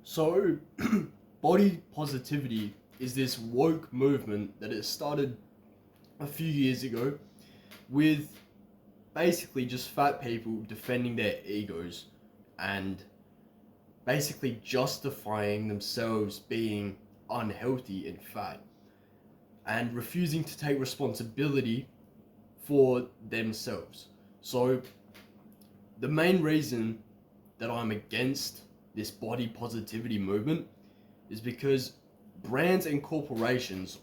So, body positivity is this woke movement that it started a few years ago with basically just fat people defending their egos and basically justifying themselves being unhealthy and fat and refusing to take responsibility for themselves. So, the main reason that I'm against this body positivity movement is because brands and corporations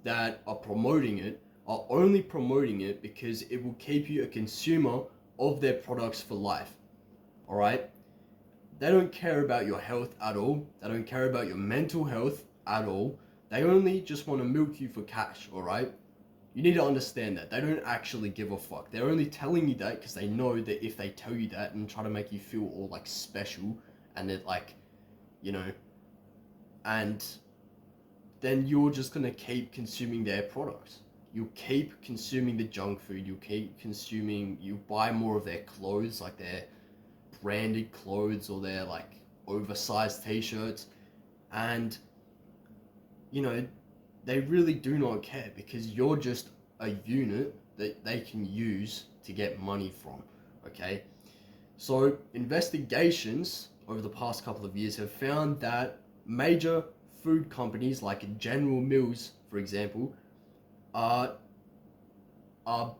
that are promoting it are only promoting it because it will keep you a consumer of their products for life. All right? They don't care about your health at all. They don't care about your mental health at all. They only just want to milk you for cash, all right? You need to understand that. They don't actually give a fuck. They're only telling you that because they know that if they tell you that and try to make you feel all like special and that like, you know, and then you're just gonna keep consuming their products. You keep consuming the junk food. You keep consuming. You buy more of their clothes, like their branded clothes or their like oversized t-shirts, and you know they really do not care because you're just a unit that they can use to get money from. Okay, so investigations over the past couple of years have found that major food companies like General Mills, for example, are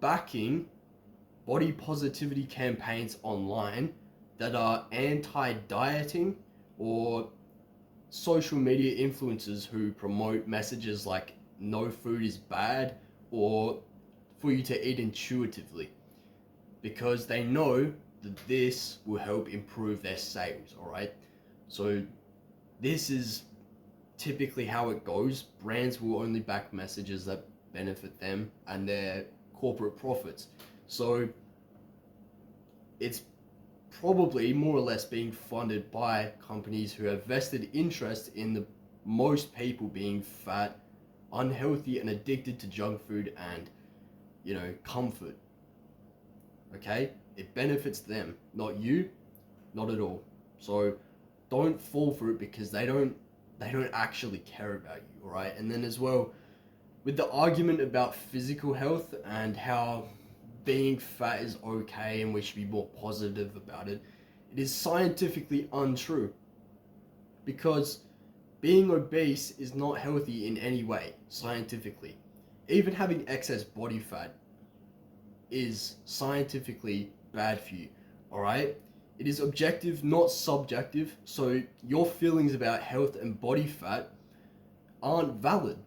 backing body positivity campaigns online that are anti-dieting or social media influencers who promote messages like no food is bad or for you to eat intuitively because they know that this will help improve their sales, all right? So this is typically how it goes. Brands will only back messages that benefit them and their corporate profits. So it's probably more or less being funded by companies who have vested interest in the most people being fat, unhealthy, and addicted to junk food and, you know, comfort. Okay? It benefits them, not you, not at all. So don't fall for it because they don't actually care about you, all right? And then as well, with the argument about physical health and how being fat is okay and we should be more positive about it, it is scientifically untrue because being obese is not healthy in any way, scientifically. Even having excess body fat is scientifically bad for you, alright? It is objective, not subjective, so your feelings about health and body fat aren't valid.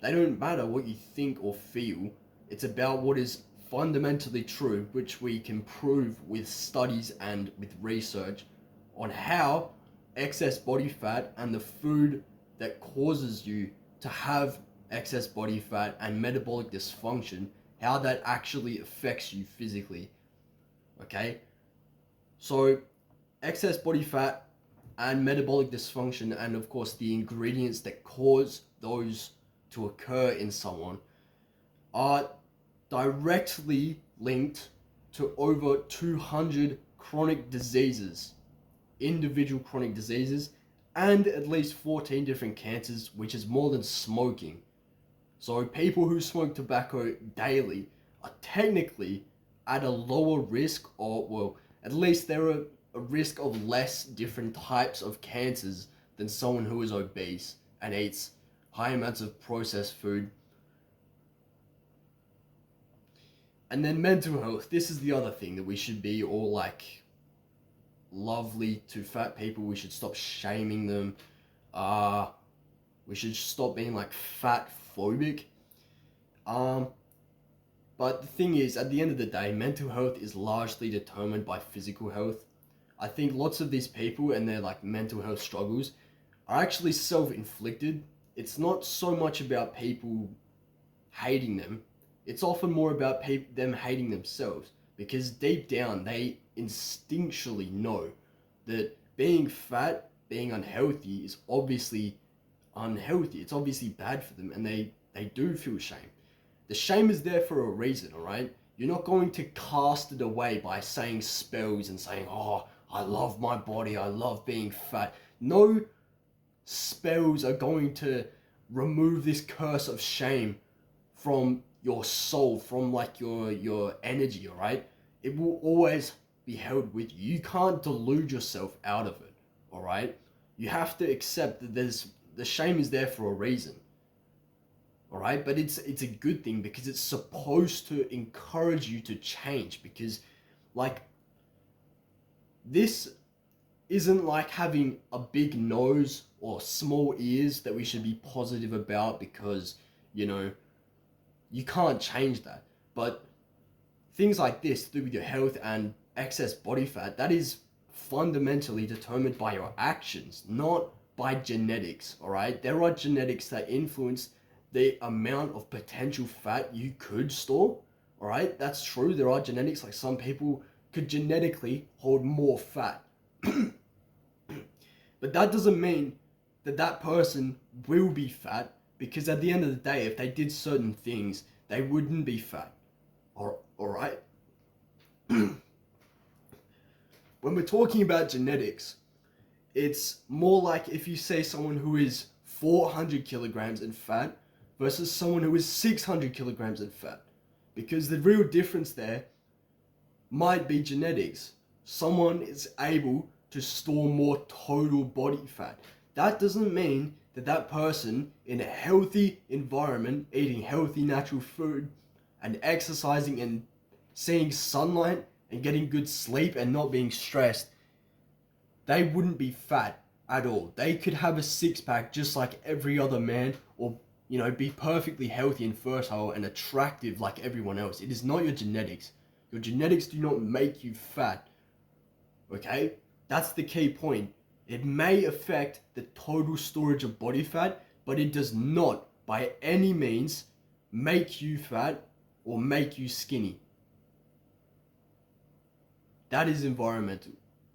They don't matter what you think or feel. It's about what is fundamentally true, which we can prove with studies and with research on how excess body fat and the food that causes you to have excess body fat and metabolic dysfunction, how that actually affects you physically. Okay? So, excess body fat and metabolic dysfunction, and of course, the ingredients that cause those to occur in someone, are directly linked to over 200 chronic diseases, individual chronic diseases, and at least 14 different cancers, which is more than smoking. So people who smoke tobacco daily are technically at a lower risk, or well, at least they're a risk of less different types of cancers than someone who is obese and eats high amounts of processed food. And then mental health. This is the other thing that we should be all like lovely to fat people. We should stop shaming them. We should stop being like fat phobic. But the thing is, at the end of the day, mental health is largely determined by physical health. I think lots of these people and their like mental health struggles are actually self-inflicted. It's not so much about people hating them. It's often more about them hating themselves because deep down they instinctually know that being fat, being unhealthy is obviously unhealthy. It's obviously bad for them and they do feel shame. The shame is there for a reason, all right? You're not going to cast it away by saying spells and saying, oh, I love my body, I love being fat. No spells are going to remove this curse of shame from your soul, from like your energy, all right? It will always be held with you. You can't delude yourself out of it, all right? You have to accept that the shame is there for a reason, all right? But it's a good thing because it's supposed to encourage you to change, because like this isn't like having a big nose or small ears that we should be positive about, because you can't change that. But things like this to do with your health and excess body fat, that is fundamentally determined by your actions, not by genetics, all right? There are genetics that influence the amount of potential fat you could store, all right? That's true. There are genetics, like some people could genetically hold more fat. But that doesn't mean that that person will be fat, because at the end of the day, if they did certain things, they wouldn't be fat. All right? When we're talking about genetics, it's more like if you say someone who is 400 kilograms in fat versus someone who is 600 kilograms in fat. Because the real difference there might be genetics. Someone is able to store more total body fat. That doesn't mean that that person in a healthy environment, eating healthy natural food and exercising and seeing sunlight and getting good sleep and not being stressed, they wouldn't be fat at all. They could have a six-pack just like every other man, or be perfectly healthy and fertile and attractive like everyone else. It is not your genetics. Your genetics do not make you fat. Okay? That's the key point. It may affect the total storage of body fat, but it does not by any means make you fat or make you skinny. That is environmental.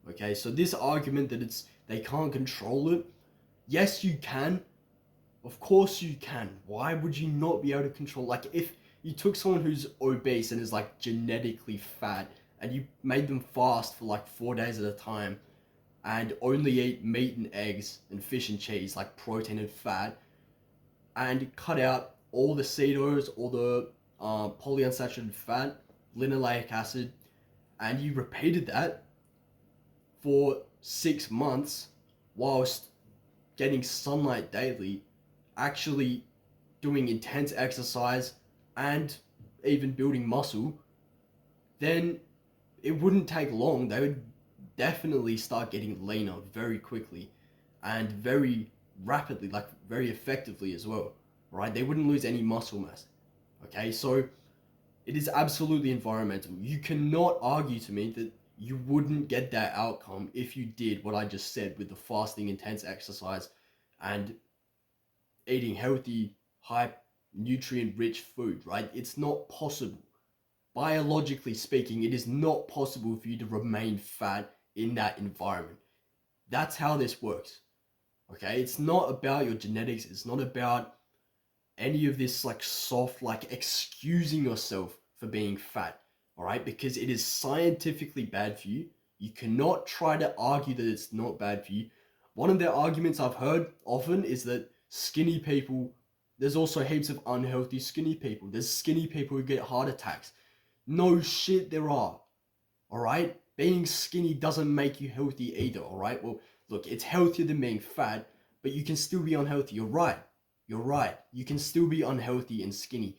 Okay? So this argument that they can't control it, yes you can. Of course you can. Why would you not be able to control? Like if you took someone who's obese and is like genetically fat and you made them fast for like 4 days at a time and only eat meat and eggs and fish and cheese, like protein and fat, and cut out all the seed oils, all the polyunsaturated fat, linoleic acid, and you repeated that for 6 months whilst getting sunlight daily, actually doing intense exercise and even building muscle, then it wouldn't take long. They would definitely start getting leaner very quickly and very rapidly, like very effectively as well, right? They wouldn't lose any muscle mass. Okay, so it is absolutely environmental. You cannot argue to me that you wouldn't get that outcome if you did what I just said with the fasting, intense exercise, and eating healthy, high nutrient rich food, right? It's not possible. Biologically speaking, it is not possible for you to remain fat in that environment. That's how this works. Okay? It's not about your genetics. It's not about any of this like soft, like excusing yourself for being fat. All right? Because it is scientifically bad for you. You cannot try to argue that it's not bad for you. One of the arguments I've heard often is that skinny people, there's also heaps of unhealthy skinny people. There's skinny people who get heart attacks. No shit, there are. All right? Being skinny doesn't make you healthy either. All right? Well, look, it's healthier than being fat, but you can still be unhealthy. You're right. You're right. You can still be unhealthy and skinny.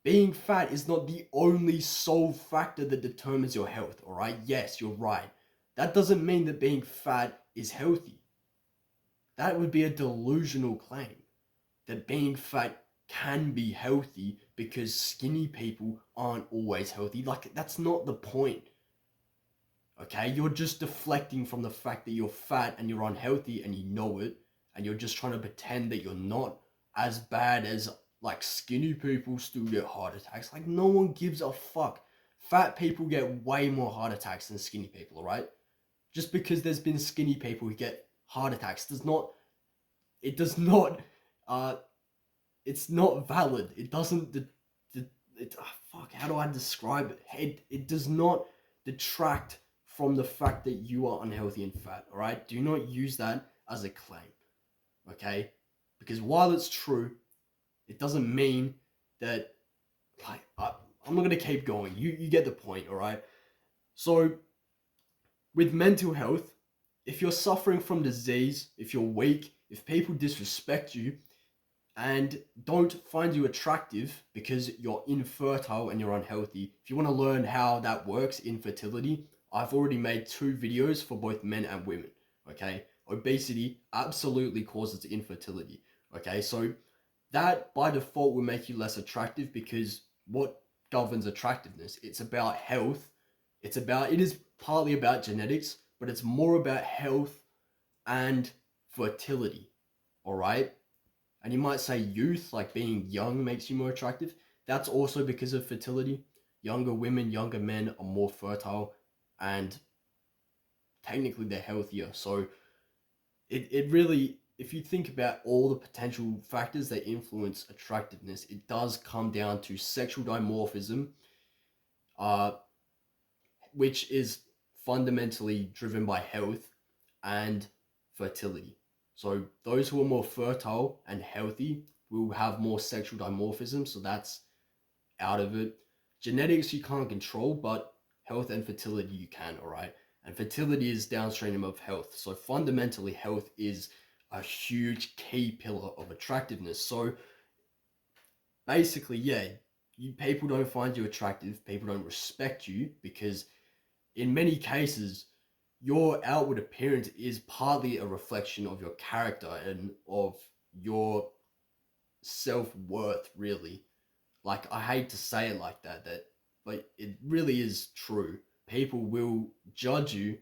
Being fat is not the only sole factor that determines your health. All right? Yes, you're right. That doesn't mean that being fat is healthy. That would be a delusional claim, that being fat can be healthy because skinny people aren't always healthy. Like, that's not the point. Okay? You're just deflecting from the fact that you're fat and you're unhealthy and you know it, and you're just trying to pretend that you're not as bad as like skinny people still get heart attacks. Like, no one gives a fuck. Fat people get way more heart attacks than skinny people, alright? Just because there's been skinny people who get heart attacks it's not valid. It doesn't, how do I describe it? It does not detract from the fact that you are unhealthy and fat, all right? Do not use that as a claim, okay? Because while it's true, it doesn't mean that, like, I'm not going to keep going. You get the point, all right? So with mental health, if you're suffering from disease, if you're weak, if people disrespect you and don't find you attractive because you're infertile and you're unhealthy, if you want to learn how that works, infertility, I've already made 2 videos for both men and women, okay? Obesity absolutely causes infertility, okay? So that by default will make you less attractive, because what governs attractiveness? It's about health. It is partly about genetics, but it's more about health and fertility, all right? And you might say youth, like being young makes you more attractive. That's also because of fertility. Younger women, younger men are more fertile, and technically they're healthier. So it really, if you think about all the potential factors that influence attractiveness, it does come down to sexual dimorphism, uh, which is fundamentally driven by health and fertility. So those who are more fertile and healthy will have more sexual dimorphism, so that's out of it. Genetics you can't control, but health and fertility you can, all right? And fertility is downstream of health. So fundamentally, health is a huge key pillar of attractiveness. So basically, yeah, people don't find you attractive, people don't respect you, because in many cases, your outward appearance is partly a reflection of your character and of your self-worth, really. Like, I hate to say it like that, but it really is true. People will judge you,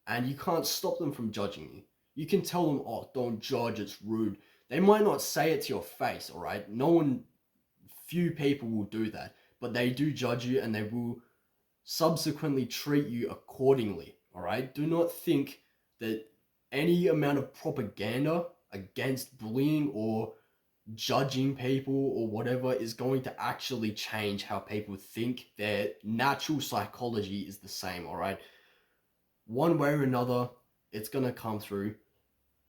and you can't stop them from judging you. You can tell them, oh, don't judge, it's rude. They might not say it to your face, all right? Few people will do that, but they do judge you, and they will subsequently treat you accordingly, all right? Do not think that any amount of propaganda against bullying or judging people or whatever is going to actually change how people think. Their natural psychology is the same, all right? One way or another, it's going to come through.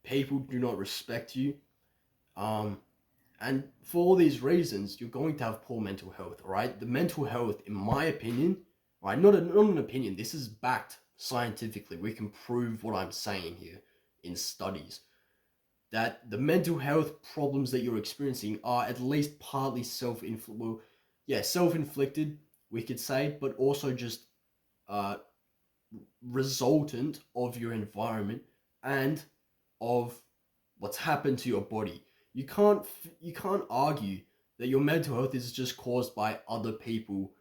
People do not respect you. And for all these reasons, you're going to have poor mental health, all right? The mental health, in my opinion, right? Not an opinion, this is backed scientifically. We can prove what I'm saying here in studies, that the mental health problems that you're experiencing are at least partly self-inflicted, we could say, but also just uh, resultant of your environment and of what's happened to your body. You can't argue that your mental health is just caused by other people,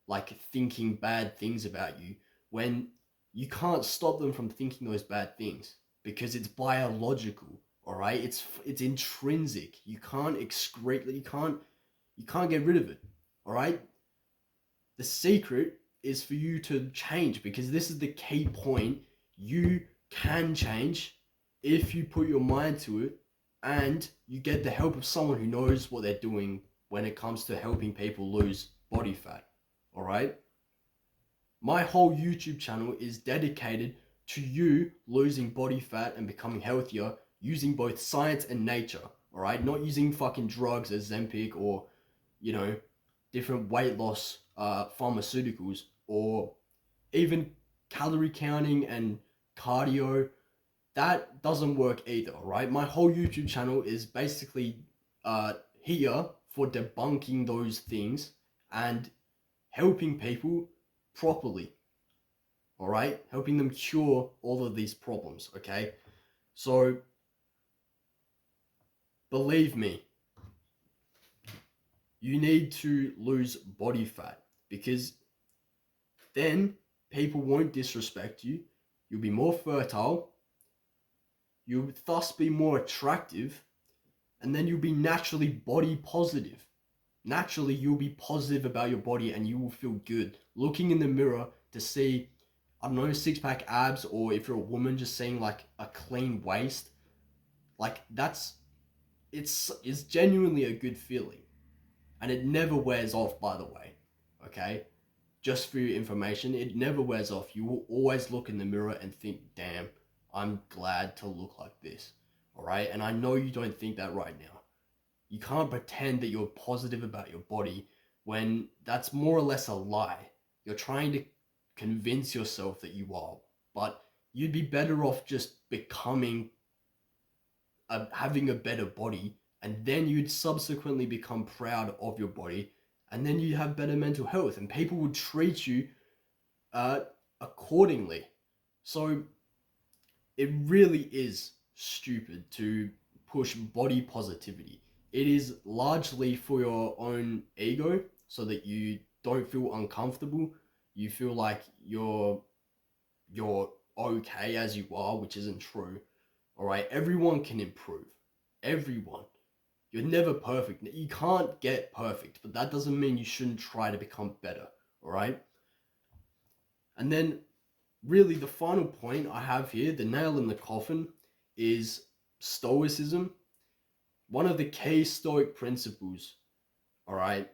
like, thinking bad things about you, when you can't stop them from thinking those bad things, because it's biological, all right? It's intrinsic. You can't excrete, you can't get rid of it, all right? The secret is for you to change, because this is the key point. You can change if you put your mind to it, and you get the help of someone who knows what they're doing when it comes to helping people lose body fat, all right? My whole YouTube channel is dedicated to you losing body fat and becoming healthier using both science and nature, all right? Not using fucking drugs as Zempic or, different weight loss pharmaceuticals, or even calorie counting and cardio. That doesn't work either, right? My whole YouTube channel is basically here for debunking those things and helping people properly, all right? Helping them cure all of these problems, okay? So, believe me, you need to lose body fat, because then people won't disrespect you, you'll be more fertile, you'll thus be more attractive, and then you'll be naturally body positive. Naturally, you'll be positive about your body, and you will feel good looking in the mirror to see, I don't know, six-pack abs, or if you're a woman, just seeing like a clean waist. Like, it's genuinely a good feeling, and it never wears off, by the way, okay? Just for your information, it never wears off. You will always look in the mirror and think, damn, I'm glad to look like this. right? And I know you don't think that right now. You can't pretend that you're positive about your body when that's more or less a lie. You're trying to convince yourself that you are, but you'd be better off just becoming having a better body, and then you'd subsequently become proud of your body, and then you have better mental health, and people would treat you uh, accordingly. So it really is stupid to push body positivity. It is largely for your own ego, so that you don't feel uncomfortable. You feel like you're okay as you are, which isn't true. All right, everyone can improve. Everyone. You're never perfect. You can't get perfect, but that doesn't mean you shouldn't try to become better. All right? And then really the final point I have here, the nail in the coffin, is stoicism. One of the key stoic principles, all right,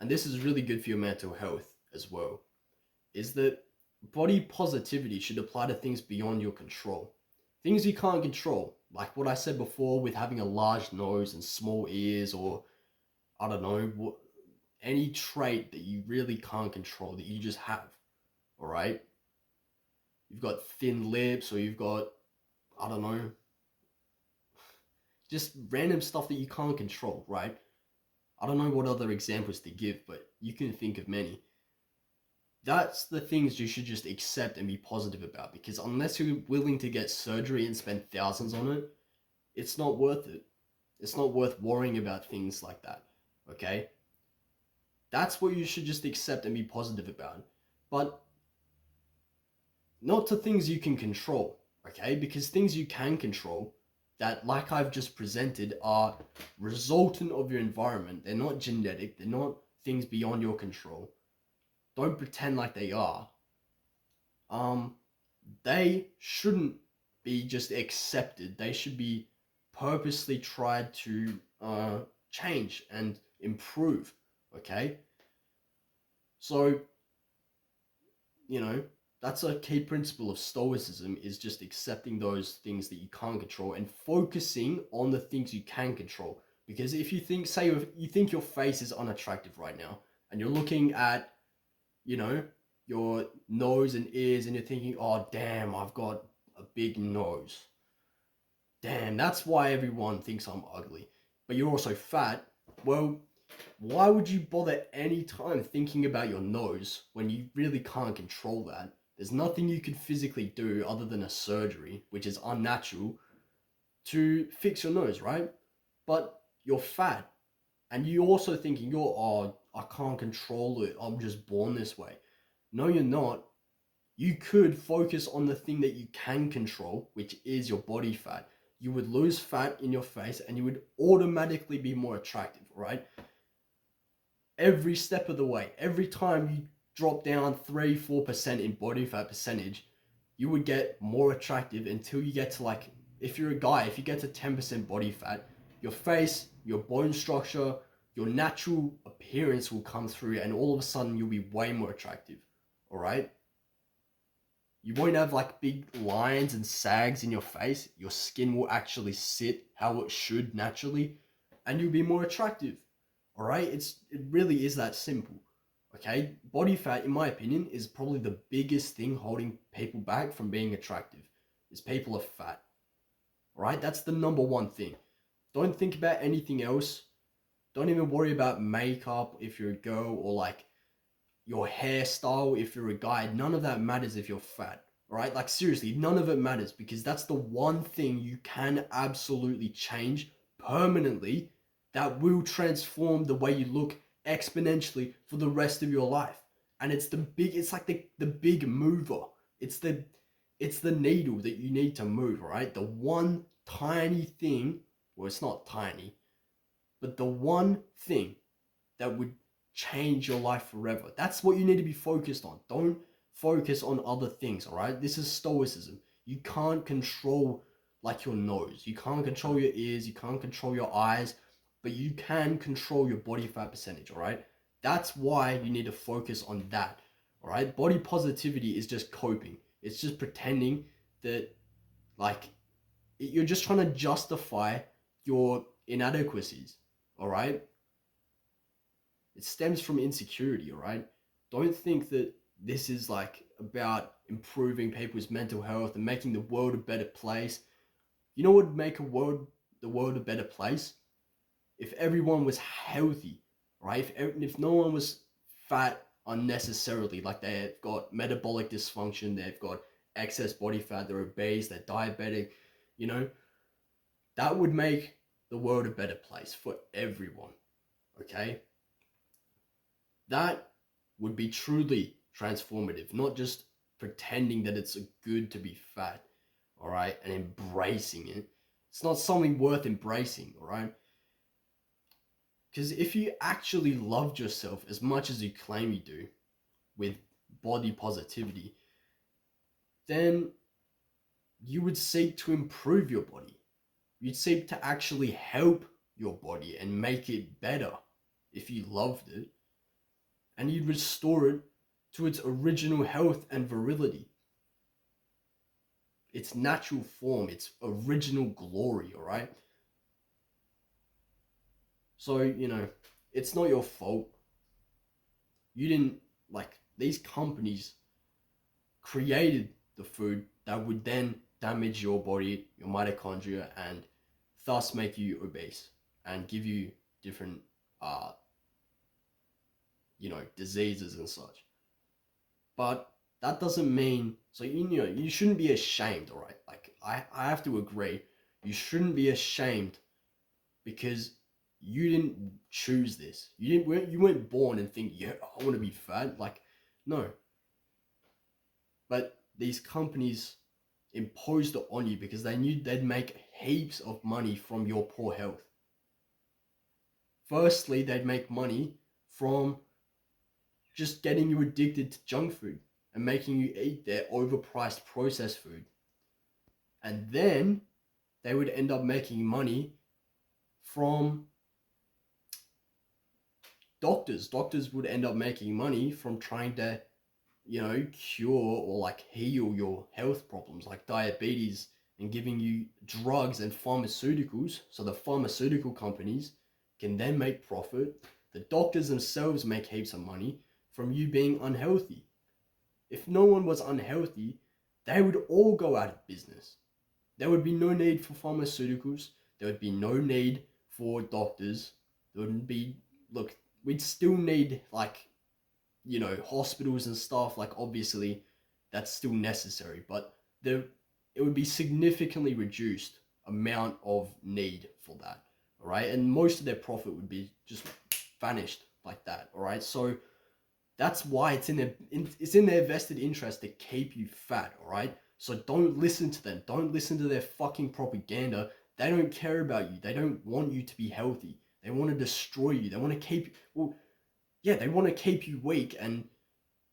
and this is really good for your mental health as well, is that body positivity should apply to things beyond your control. Things you can't control, like what I said before with having a large nose and small ears, or I don't know, any trait that you really can't control that you just have, all right? You've got thin lips, or you've got, I don't know, just random stuff that you can't control, right? I don't know what other examples to give, but you can think of many. That's the things you should just accept and be positive about, because unless you're willing to get surgery and spend thousands on it, it's not worth it. It's not worth worrying about things like that, okay? That's what you should just accept and be positive about. But not to things you can control, okay? Because things you can control, that, like I've just presented, are resultant of your environment. They're not genetic, they're not things beyond your control. Don't pretend like they are. They shouldn't be just accepted. They should be purposely tried to change and improve, okay? So, you know, that's a key principle of stoicism, is just accepting those things that you can't control and focusing on the things you can control. Because if you think, say you think your face is unattractive right now, and you're looking at, you know, your nose and ears, and you're thinking, oh damn, I've got a big nose. Damn, that's why everyone thinks I'm ugly. But you're also fat. Well, why would you bother any time thinking about your nose when you really can't control that? There's nothing you could physically do other than a surgery, which is unnatural, to fix your nose, right? But you're fat, and you're also thinking, oh, I can't control it, I'm just born this way. No, you're not. You could focus on the thing that you can control, which is your body fat. You would lose fat in your face and you would automatically be more attractive, right? Every step of the way, every time you drop down 3-4% in body fat percentage, you would get more attractive until you get to, like, if you're a guy, if you get to 10% body fat, your face, your bone structure, your natural appearance will come through, and all of a sudden you'll be way more attractive, all right? You won't have like big lines and sags in your face. Your skin will actually sit how it should naturally, and you'll be more attractive. All right? It really is that simple. Okay? Body fat, in my opinion, is probably the biggest thing holding people back from being attractive. Is people are fat. All right? That's the number one thing. Don't think about anything else. Don't even worry about makeup if you're a girl, or like your hairstyle if you're a guy. None of that matters if you're fat. All right? Like, seriously, none of it matters, because that's the one thing you can absolutely change permanently that will transform the way you look exponentially for the rest of your life. And it's like the big mover. It's the needle that you need to move, all right? The one tiny thing, well, it's not tiny, but the one thing that would change your life forever. That's what you need to be focused on. Don't focus on other things, all right? This is stoicism. You can't control, like, your nose. You can't control your ears. You can't control your eyes, but you can control your body fat percentage, all right? That's why you need to focus on that, all right? Body positivity is just coping. It's just pretending that, like, You're just trying to justify your inadequacies, all right? It stems from insecurity, all right? Don't think that this is like about improving people's mental health and making the world a better place. You know what would make the world a better place? If everyone was healthy, right? If no one was fat unnecessarily, like they've got metabolic dysfunction, they've got excess body fat, they're obese, they're diabetic, you know, that would make the world a better place for everyone, okay? That would be truly transformative, not just pretending that it's good to be fat, all right, and embracing it. It's not something worth embracing, all right? Because if you actually loved yourself as much as you claim you do with body positivity, then you would seek to improve your body. You'd seek to actually help your body and make it better if you loved it. And you'd restore it to its original health and virility, its natural form, its original glory, all right? So, you know, it's not your fault. You didn't, like, these companies created the food that would then damage your body, your mitochondria, and thus make you obese and give you different, diseases and such. But that doesn't mean, so, you shouldn't be ashamed, all right? Like, I have to agree, you shouldn't be ashamed because you didn't choose this. You weren't born and think, yeah, I want to be fat. Like, no. But these companies imposed it on you because they knew they'd make heaps of money from your poor health. Firstly, they'd make money from just getting you addicted to junk food and making you eat their overpriced processed food. And then they would end up making money from doctors. Doctors would end up making money from trying to, cure or like heal your health problems like diabetes and giving you drugs and pharmaceuticals. So the pharmaceutical companies can then make profit. The doctors themselves make heaps of money from you being unhealthy. If no one was unhealthy, they would all go out of business. There would be no need for pharmaceuticals. There would be no need for doctors. There wouldn't be, look, we'd still need like, hospitals and stuff. Like obviously that's still necessary, but it would be significantly reduced amount of need for that. All right. And most of their profit would be just vanished like that. All right. So that's why it's in their vested interest to keep you fat, all right? So don't listen to them. Don't listen to their fucking propaganda. They don't care about you. They don't want you to be healthy. They want to destroy you. They want to they want to keep you weak and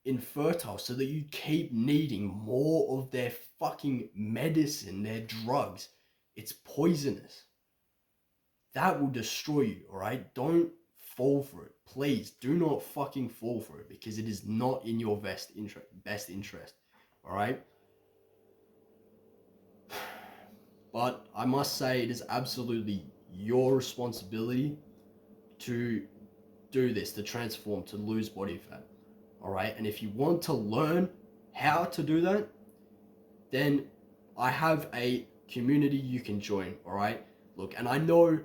infertile so that you keep needing more of their fucking medicine, their drugs. It's poisonous. That will destroy you, all right? Don't fall for it. Please do not fucking fall for it because it is not in your best interest. All right. But I must say, it is absolutely your responsibility to do this, to transform, to lose body fat. All right. And if you want to learn how to do that, then I have a community you can join. All right. Look, and I know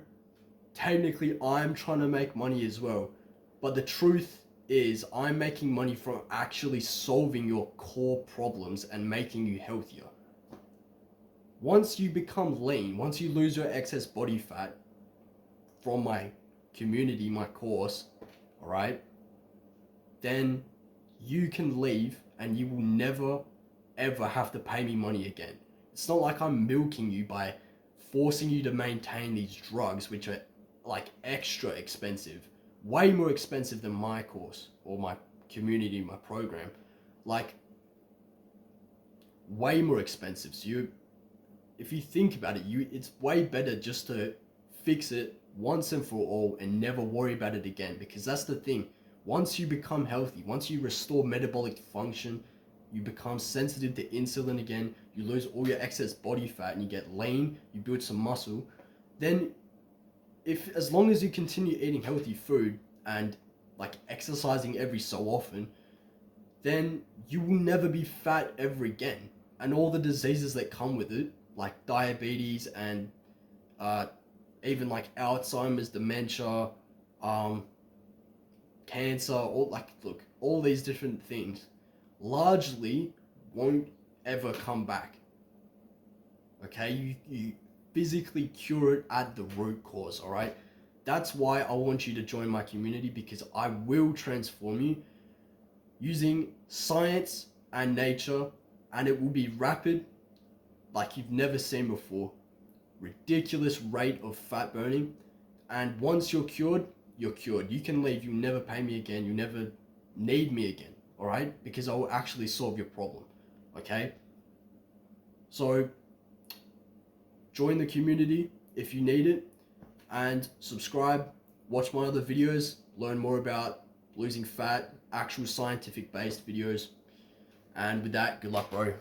technically I'm trying to make money as well. But the truth is I'm making money from actually solving your core problems and making you healthier. Once you become lean, once you lose your excess body fat from my community, my course, all right, then you can leave and you will never ever have to pay me money again. It's not like I'm milking you by forcing you to maintain these drugs, which are like extra expensive, way more expensive than my course or my community, my program, like way more expensive. So if you think about it, it's way better just to fix it once and for all and never worry about it again, because that's the thing. Once you become healthy, once you restore metabolic function, you become sensitive to insulin again, you lose all your excess body fat and you get lean, you build some muscle, then as long as you continue eating healthy food and like exercising every so often, then you will never be fat ever again. And all the diseases that come with it, like diabetes and even like Alzheimer's, dementia, cancer, all these different things largely won't ever come back. Okay, you physically cure it at the root cause. All right, that's why I want you to join my community, because I will transform you using science and nature, and it will be rapid like you've never seen before. Ridiculous rate of fat burning, and once you're cured, you're cured. You can leave. You never pay me again. You never need me again. All right, because I will actually solve your problem. Okay, so join the community if you need it, and subscribe, watch my other videos, learn more about losing fat, actual scientific based videos. And with that, good luck, bro.